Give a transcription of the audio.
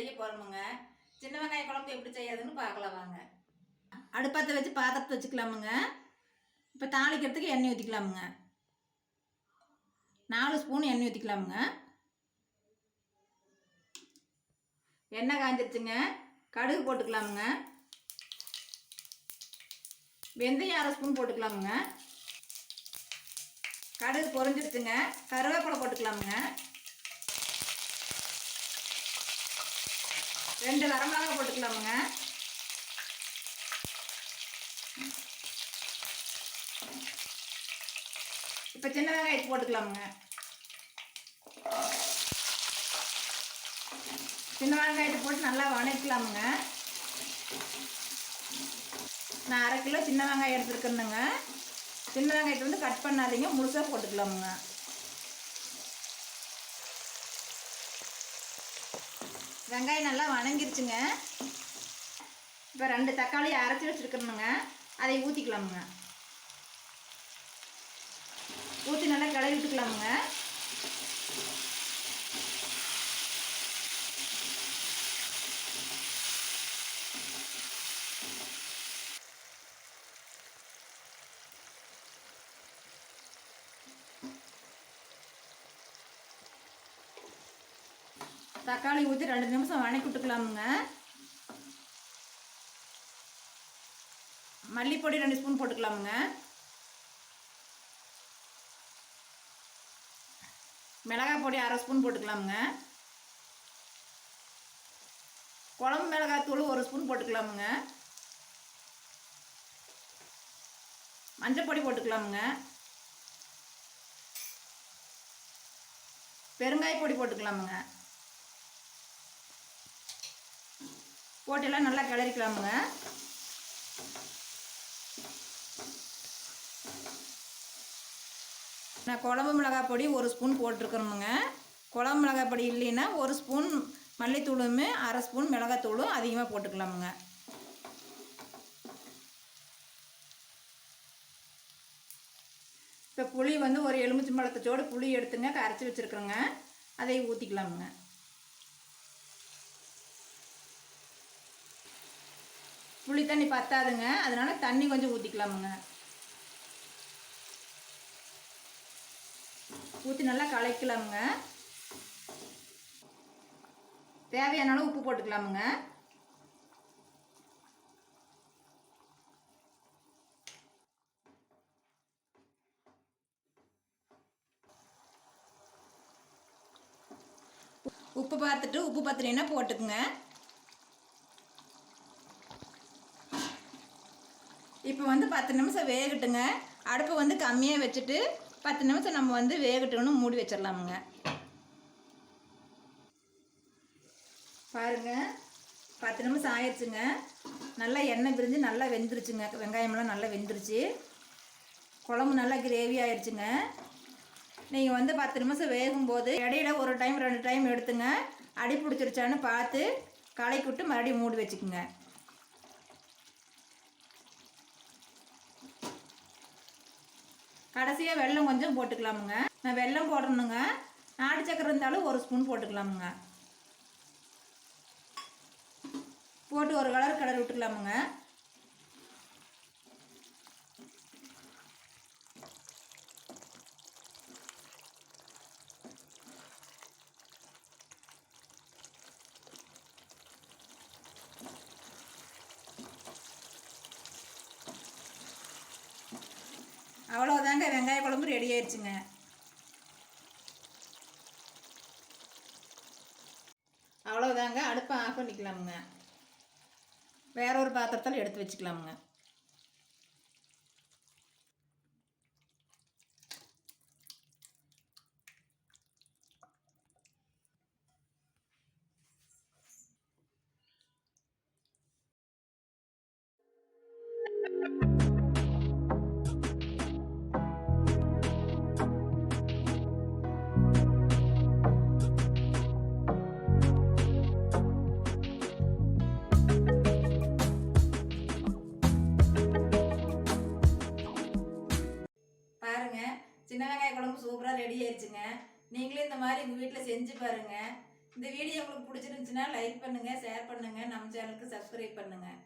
செய்ய போகிறோமுங்க. சின்ன வெங்காய குழம்பு எப்படி செய்யாதுன்னு பார்க்கலாம் வாங்க. அடுப்பத்தை வச்சு பாத்திரத்தை வச்சுக்கலாமுங்க. இப்போ தாளிக்கிறதுக்கு எண்ணெய் ஊற்றிக்கலாமுங்க. 4 ஸ்பூன் எண்ணெய் ஊற்றிக்கலாமுங்க. எண்ணெய் காஞ்சிருச்சுங்க. கடுகு போட்டுக்கலாமுங்க. வெந்தயம் 1/2 ஸ்பூன் போட்டுக்கலாமுங்க. கடுகு பொரிஞ்சிருச்சுங்க. கருவேப்பிலை போட்டுக்கலாமுங்க. 2 வரமிளகாய் போட்டுக்கலாமுங்க. இப்போ சின்ன வெங்காயத்தை போட்டுக்கலாமுங்க. சின்ன வெங்காயத்தை போட்டு நல்லா வணக்கலாமுங்க. நான் 1/2 கிலோ சின்ன வெங்காயம் எடுத்துருக்கேனுங்க. சின்ன வெங்காயத்தை வந்து கட் பண்ணாதீங்க, முழுசாக போட்டுக்கலாமுங்க. வெங்காயம் நல்லா வணங்கிருச்சுங்க. இப்போ 2 தக்காளி அரைச்சி வச்சுருக்கணுங்க. அதை ஊற்றிக்கலாமுங்க. ஊற்றி நல்லா கிளறி விட்டுக்கலாமுங்க. தக்காளி ஊற்றி 2 நிமிஷம் வணக்கி விட்டுக்கலாமுங்க. மல்லிப்பொடி 2 ஸ்பூன் போட்டுக்கலாமுங்க. மிளகாய் பொடி 1/2 ஸ்பூன் போட்டுக்கலாமுங்க. குழம்பு மிளகாய் தூள் 1 ஸ்பூன் போட்டுக்கலாமுங்க. மஞ்சள் பொடி போட்டுக்கலாமுங்க. பெருங்காய பொடி போட்டுக்கலாமுங்க. போட்டெல்லாம் நல்லா கிளறிக்கலாமுங்க. நான் குழம்பு மிளகாய் பொடி 1 ஸ்பூன் போட்டிருக்கணுமுங்க. குழம்பு மிளகாய் பொடி இல்லைன்னா 1 ஸ்பூன் மல்லித்தூளும் 1/2 ஸ்பூன் மிளகாத்தூளும் அதிகமாக போட்டுக்கலாமுங்க. இப்போ புளி வந்து ஒரு எலுமிச்சம்பழத்தோடு புளி எடுத்துங்க கரைச்சி வச்சுருக்குறோங்க. அதை ஊற்றிக்கலாமுங்க. புளி தண்ணி பத்தாதுங்க, அதனால் தண்ணி கொஞ்சம் ஊற்றிக்கலாமுங்க. ஊற்றி நல்லா கலக்கலாமுங்க. தேவையான அளவு உப்பு போட்டுக்கலாமுங்க. உப்பு பார்த்துட்டு உப்பு பத்தலைன்னா போட்டுக்குங்க. இப்போ வந்து 10 நிமிஷம் வேகட்டுங்க. அடுப்பை வந்து கம்மியாக வச்சுட்டு 10 நிமிஷம் நம்ம வந்து வேகட்டுன்னு மூடி வச்சிடலாமுங்க. பாருங்கள், 10 நிமிஷம் ஆயிடுச்சுங்க. நல்லா எண்ணெய் பிரிஞ்சு நல்லா வெந்துருச்சுங்க. வெங்காயமெல்லாம் நல்லா வெந்துருச்சு. குழம்பு நல்லா கிரேவி ஆயிடுச்சுங்க. நீங்கள் வந்து 10 நிமிஷம் வேகும்போது இடையில 1 டைம் 2 டைம் எடுத்துங்க. அடி பிடிச்சிருச்சான்னு பார்த்து கலக்கி விட்டு மறுபடியும் மூடி வச்சுக்குங்க. கடைசியாக வெல்லம் கொஞ்சம் போட்டுக்கலாமுங்க. நான் வெல்லம் போடணுங்க. நாட்டு சக்கரை இருந்தாலும் 1 ஸ்பூன் போட்டுக்கலாமுங்க. போட்டு ஒரு கலர் கிளறி விட்டுக்கலாமுங்க. அவ்வளோதாங்க, வெங்காய குழம்பு ரெடி ஆயிடுச்சுங்க. அவ்வளோதாங்க, அடுப்பை ஆஃப் பண்ணிக்கலாமுங்க. வேற ஒரு பாத்திரத்தில் எடுத்து வச்சுக்கலாமுங்க. சின்ன வெங்காய குழம்பு சூப்பராக ரெடி ஆயிடுச்சுங்க. நீங்களே இந்த மாதிரி உங்கள் வீட்டில் செஞ்சு பாருங்கள். இந்த வீடியோ உங்களுக்கு பிடிச்சிருந்துச்சுன்னா லைக் பண்ணுங்கள், ஷேர் பண்ணுங்கள், நம்ம சேனலுக்கு சப்ஸ்கிரைப் பண்ணுங்கள்.